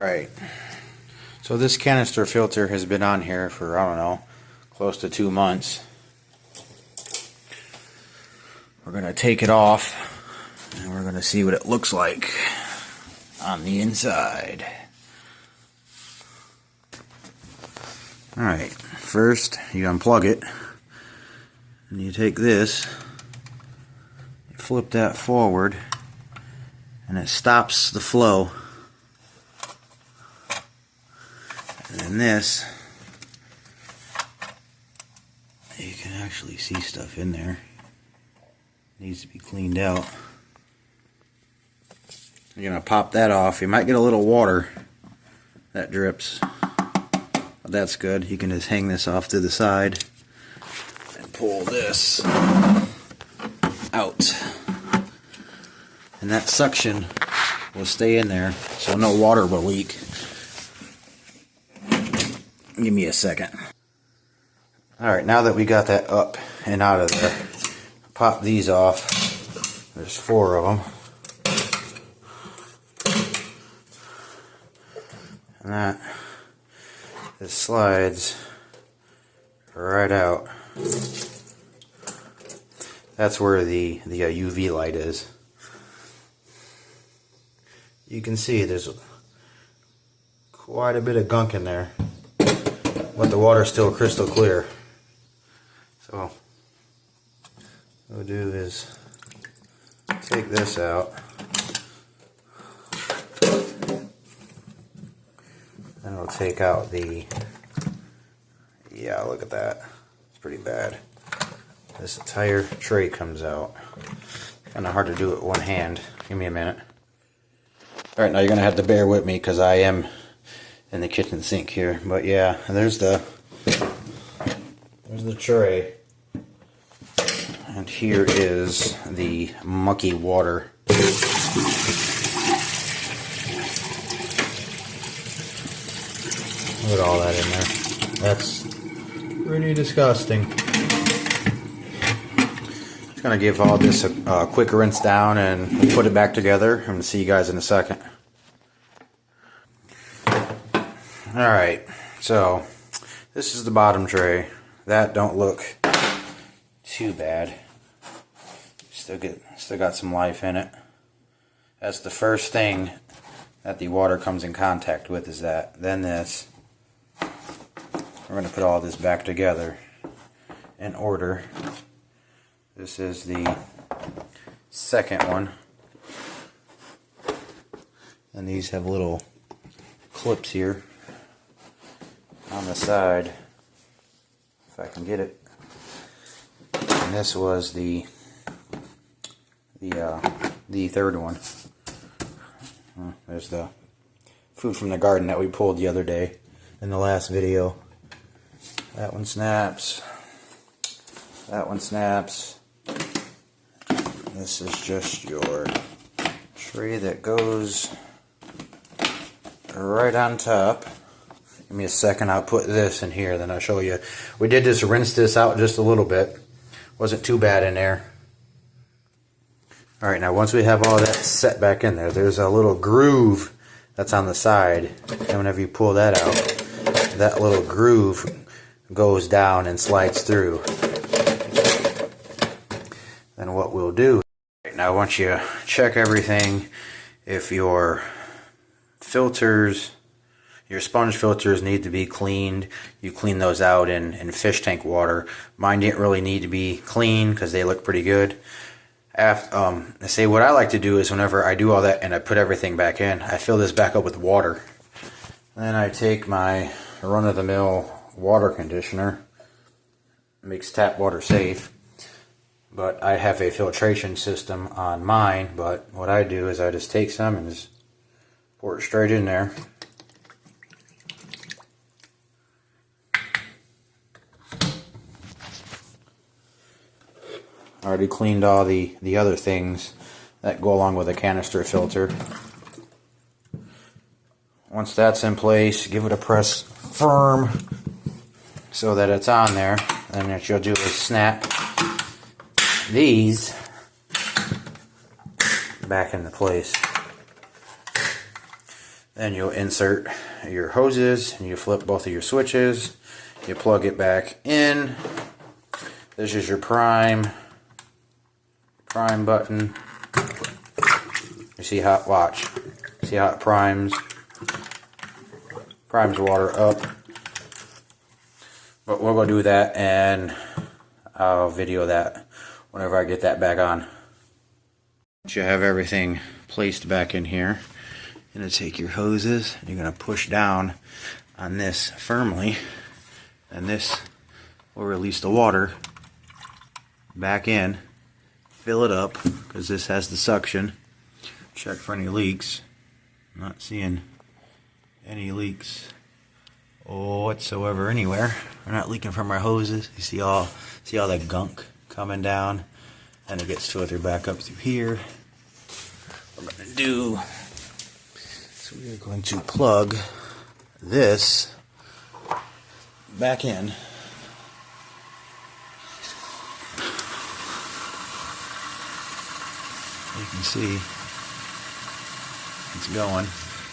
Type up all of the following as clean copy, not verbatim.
Right. So this canister filter has been on here for, I don't know, close to 2 months. We're going to take it off and we're going to see what it looks like on the inside. Alright, first you unplug it and you take this, you flip that forward and it stops the flow. And then this, you can actually see stuff in there. Needs to be cleaned out. You're going to pop that off. You might get a little water that drips, but that's good. You can just hang this off to the side and pull this out. And that suction will stay in there so no water will leak. Give me a second. Alright, now that we got that up and out of there, pop these off. There's 4 of them. And that this slides right out. That's where the UV light is. You can see there's quite a bit of gunk in there, but the water's still crystal clear. So what we'll do is take this out. And we'll take out the, yeah, look at that. It's pretty bad. This entire tray comes out. Kind of hard to do it with one hand. Give me a minute. Alright, now you're going to have to bear with me because I am in the kitchen sink here. But yeah, there's the tray. And here is the mucky water. Look at all that in there. That's pretty disgusting. Just gonna give all this a quick rinse down and put it back together. I'm gonna see you guys in a second. Alright, so this is the bottom tray. That don't look too bad. Still got some life in it. That's the first thing that the water comes in contact with, is that. Then this. We're going to put all this back together in order. This is the second one. And these have little clips here on the side, if I can get it. And this was the third one. There's the food from the garden that we pulled the other day in the last video. That one snaps. That one snaps. This is just your tray that goes right on top. Give me a second, I'll put this in here, then I'll show you. We did just rinse this out just a little bit. Wasn't too bad in there. Alright, now once we have all that set back in there, there's a little groove that's on the side. And whenever you pull that out, that little groove goes down and slides through. Then what we'll do, now once you check everything, if your filters, your sponge filters need to be cleaned, you clean those out in fish tank water. Mine didn't really need to be clean because they look pretty good. I say what I like to do is whenever I do all that and I put everything back in, I fill this back up with water. Then I take my run-of-the-mill water conditioner. Makes tap water safe. But I have a filtration system on mine, but what I do is I just take some and just pour it straight in there. I already cleaned all the other things that go along with a canister filter. Once that's in place, give it a press firm so that it's on there. Then what you'll do is snap these back into place. Then you'll insert your hoses and you flip both of your switches. You plug it back in. This is your prime button. You see how, watch. See how it primes water up. But we'll go do that and I'll video that whenever I get that back on. Once you have everything placed back in here, you're going to take your hoses, you're going to push down on this firmly, and this will release the water back in, fill it up, because this has the suction. Check for any leaks. I'm not seeing any leaks whatsoever anywhere. We're not leaking from our hoses. You see all that gunk coming down, and it gets filtered back up through here. What we're going to do, so we are going to plug this back in. You can see it's going.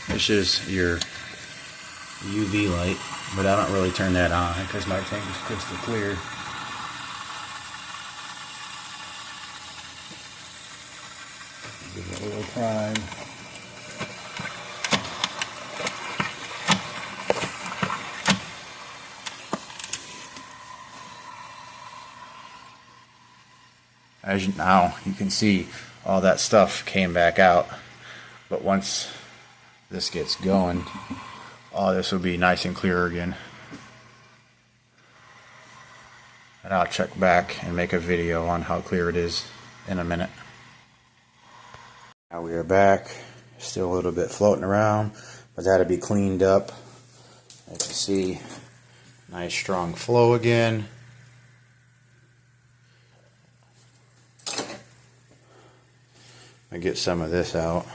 This is your UV light, but I don't really turn that on because my tank is crystal clear. Give it a little prime. Now you can see all that stuff came back out, but once this gets going, all this will be nice and clear again. And I'll check back and make a video on how clear it is in a minute. Now we are back. Still a little bit floating around, but that'll be cleaned up. As you see, nice strong flow again. I get some of this out.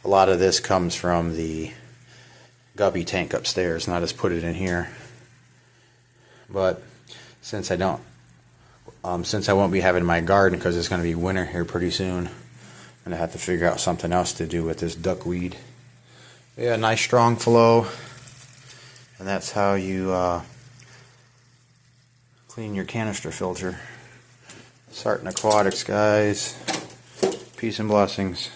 A lot of this comes from the guppy tank upstairs, and I just put it in here. But since I won't be having my garden because it's going to be winter here pretty soon, I'm going to have to figure out something else to do with this duckweed. Yeah, nice strong flow, and that's how you clean your canister filter. Sarton Aquatics, guys. Peace and blessings.